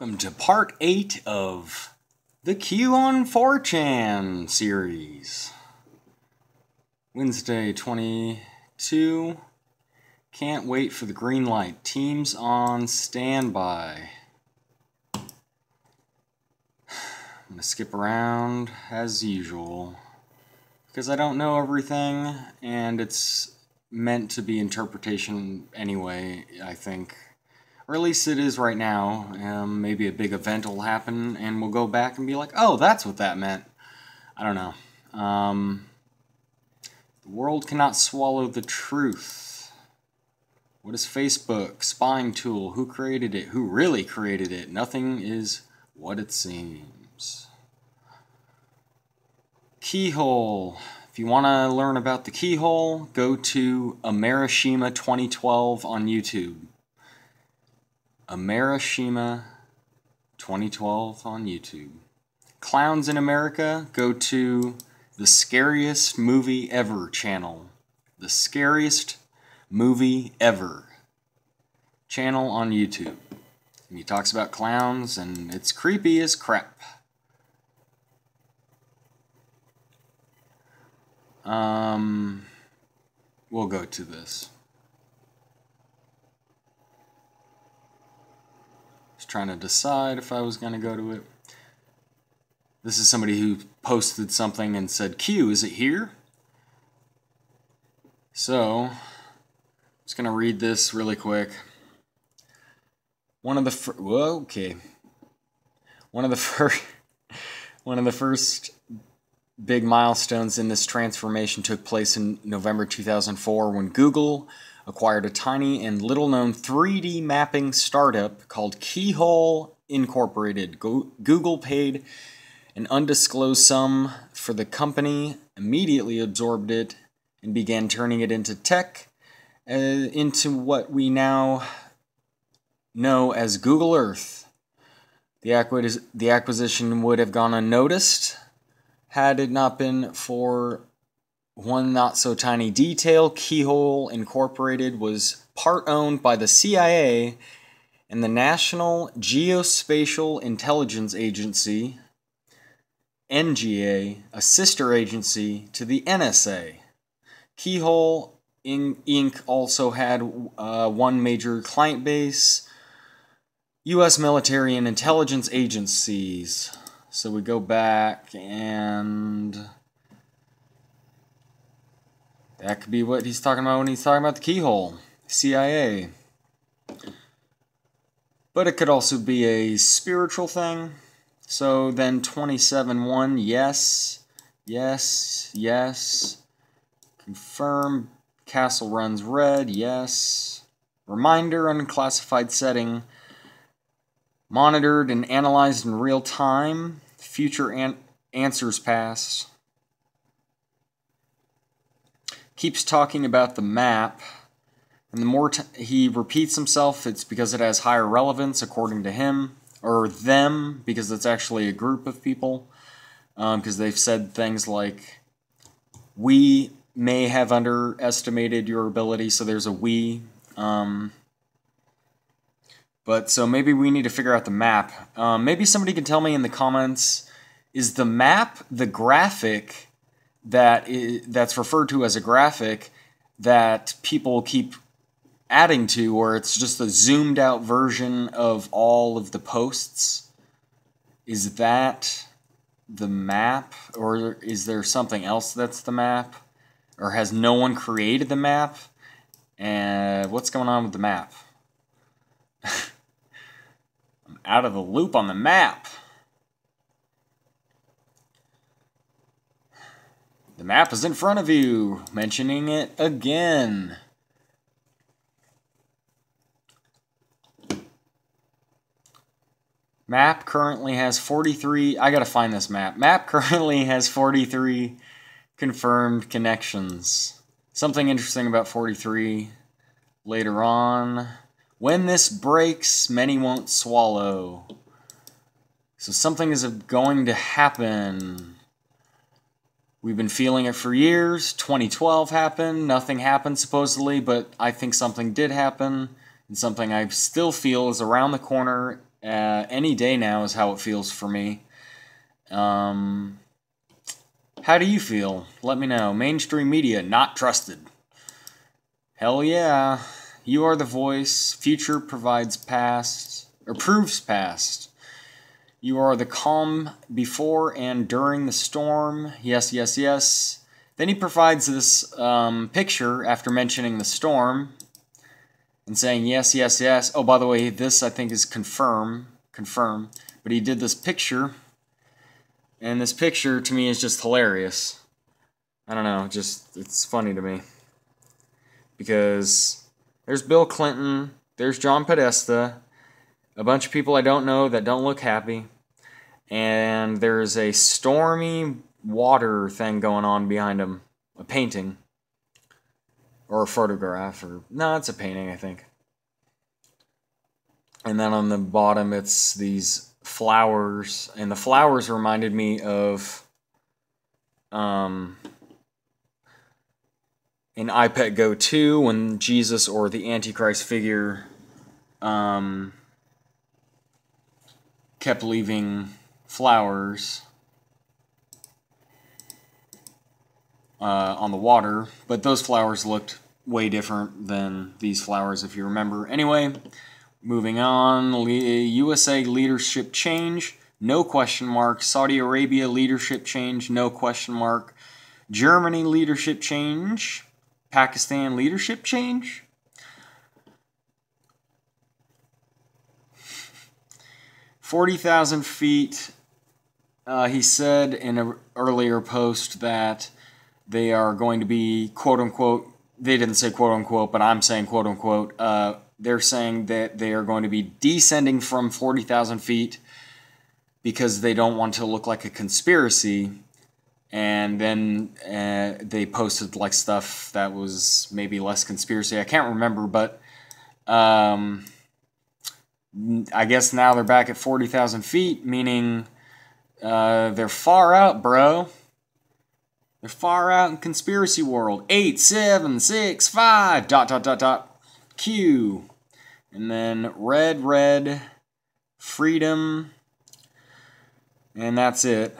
Welcome to part 8 of the Q-Anon 4chan series. Wednesday 22. Can't wait for the green light. Teams on standby. I'm going to skip around as usual because I don't know everything and it's meant to be interpretation anyway, I think. Or at least it is right now. Maybe a big event will happen and we'll go back and be like, oh, that's what that meant. I don't know. The world cannot swallow the truth. What is Facebook? Spying tool. Who created it? Who really created it? Nothing is what it seems. Keyhole. If you want to learn about the keyhole, go to Amerishima 2012 on YouTube. Amerishima 2012 on YouTube. Clowns in America, go to the Scariest Movie Ever channel. The Scariest Movie Ever channel on YouTube. And he talks about clowns and it's creepy as crap. We'll go to this. Trying to decide if I was going to go to it. This is somebody who posted something and said, Q, is it here? So, I'm just going to read this really quick. One of the first big milestones in this transformation took place in November 2004 when Google acquired a tiny and little-known 3D mapping startup called Keyhole Incorporated. Google paid an undisclosed sum for the company, immediately absorbed it, and began turning it into tech, into what we now know as Google Earth. The acquisition would have gone unnoticed had it not been for one not-so-tiny detail. Keyhole Incorporated was part owned by the CIA and the National Geospatial Intelligence Agency, NGA, a sister agency to the NSA. Keyhole Inc. also had one major client base, U.S. military and intelligence agencies. So we go back and that could be what he's talking about when he's talking about the keyhole, CIA. But it could also be a spiritual thing. So then 27.1, yes, yes, yes. Confirm, castle runs red, yes. Reminder, unclassified setting. Monitored and analyzed in real time. Future answers passed. Keeps talking about the map, and the more he repeats himself, it's because it has higher relevance according to him, or them, because it's actually a group of people, because they've said things like, we may have underestimated your ability, so there's a we, but so maybe we need to figure out the map. Maybe somebody can tell me in the comments, is the map the graphic that's referred to as a graphic that people keep adding to, or it's just a zoomed out version of all of the posts? Is that the map, or is there something else that's the map? Or has no one created the map? And what's going on with the map? I'm out of the loop on the map. The map is in front of you, mentioning it again. Map currently has 43, I gotta find this map. Map currently has 43 confirmed connections. Something interesting about 43 later on. When this breaks, many won't swallow. So something is going to happen. We've been feeling it for years. 2012 happened. Nothing happened, supposedly, but I think something did happen. And something I still feel is around the corner Any day now is how it feels for me. How do you feel? Let me know. Mainstream media, not trusted. Hell yeah. You are the voice. Future provides past, or proves past. You are the calm before and during the storm. Yes, yes, yes. Then he provides this picture after mentioning the storm and saying yes, yes, yes. Oh, by the way, this I think is confirm. But he did this picture, and this picture to me is just hilarious. I don't know, it's funny to me. Because there's Bill Clinton, there's John Podesta, a bunch of people I don't know that don't look happy, and there's a stormy water thing going on behind him. A painting. Or a photograph, or... no, it's a painting, I think. And then on the bottom, it's these flowers, and the flowers reminded me of... in iPet Go 2, when Jesus or the Antichrist figure kept leaving flowers on the water, but those flowers looked way different than these flowers, if you remember. Anyway, moving on. USA leadership change, no question mark. Saudi Arabia leadership change, no question mark. Germany leadership change. Pakistan leadership change? 40,000 feet. He said in an earlier post that they are going to be, quote-unquote, they didn't say quote-unquote, but I'm saying quote-unquote, they're saying that they are going to be descending from 40,000 feet because they don't want to look like a conspiracy. And then they posted like stuff that was maybe less conspiracy. I can't remember, but I guess now they're back at 40,000 feet, meaning they're far out, bro. They're far out in conspiracy world. 8, 7, 6, 5, ... Q. And then red, freedom. And that's it.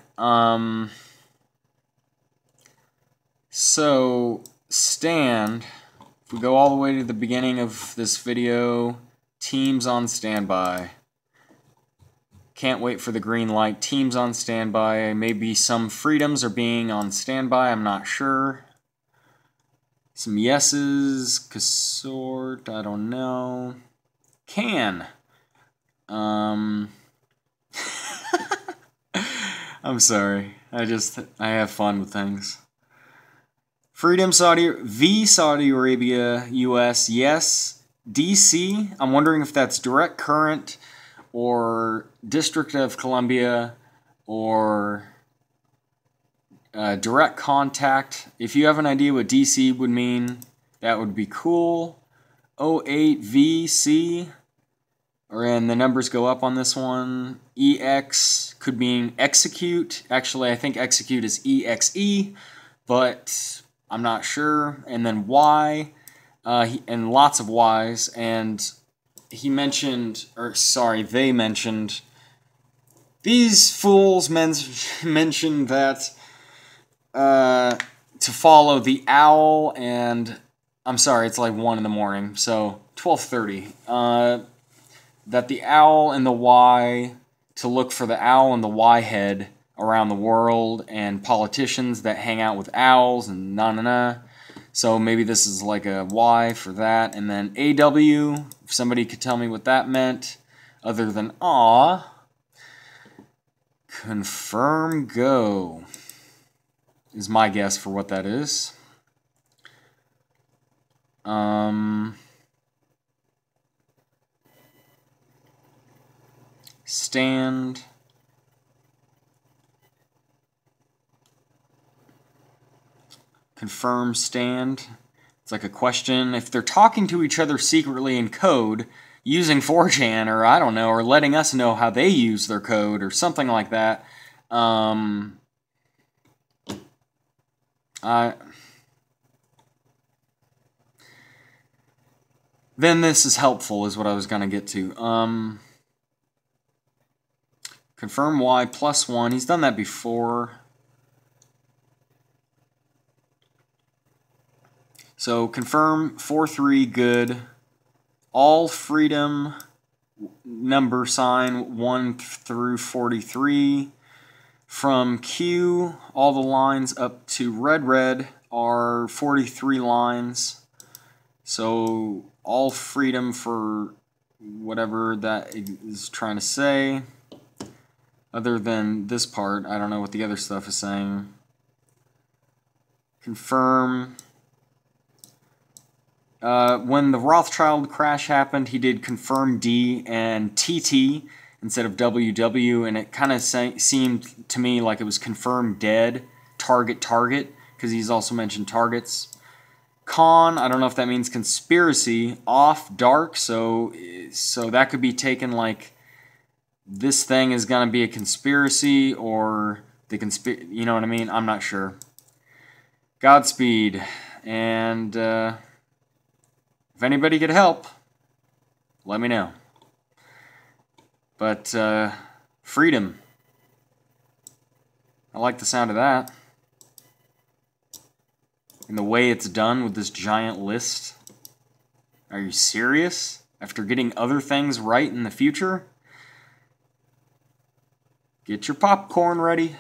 So, stand, if we go all the way to the beginning of this video, teams on standby. Can't wait for the green light. Teams on standby. Maybe some freedoms are being on standby, I'm not sure. Some yeses, consort, I don't know. Can. I'm sorry. I have fun with things. Freedom Saudi Arabia, US, yes. DC, I'm wondering if that's direct current or District of Columbia or direct contact. If you have an idea what DC would mean, that would be cool. 08 VC, and the numbers go up on this one. EX could mean execute. Actually, I think execute is EXE, but I'm not sure. And then Y, and lots of Ys. And he mentioned, or sorry, they mentioned, these fools mentioned that to follow the owl and, I'm sorry, it's like 1 in the morning, so 12:30. That the owl and the Y, to look for the owl and the Y head around the world, and politicians that hang out with owls and na. So maybe this is like a Y for that. And then AW, if somebody could tell me what that meant, other than aw. Confirm go is my guess for what that is. Stand. Confirm stand. It's like a question. If they're talking to each other secretly in code, using 4chan, or I don't know, or letting us know how they use their code, or something like that, then this is helpful, is what I was going to get to. Confirm Y +1. He's done that before. So confirm 43 good. All freedom number sign 1 through 43. From Q, all the lines up to red are 43 lines. So all freedom for whatever that is trying to say. Other than this part, I don't know what the other stuff is saying. Confirm. When the Rothschild crash happened, he did confirm D and TT instead of WW, and it kind of seemed to me like it was confirm dead, target, because he's also mentioned targets. Con, I don't know if that means conspiracy, off, dark, so that could be taken like this thing is going to be a conspiracy, or the you know what I mean? I'm not sure. Godspeed, and if anybody could help, let me know. But freedom, I like the sound of that. And the way it's done with this giant list. Are you serious? After getting other things right in the future? Get your popcorn ready.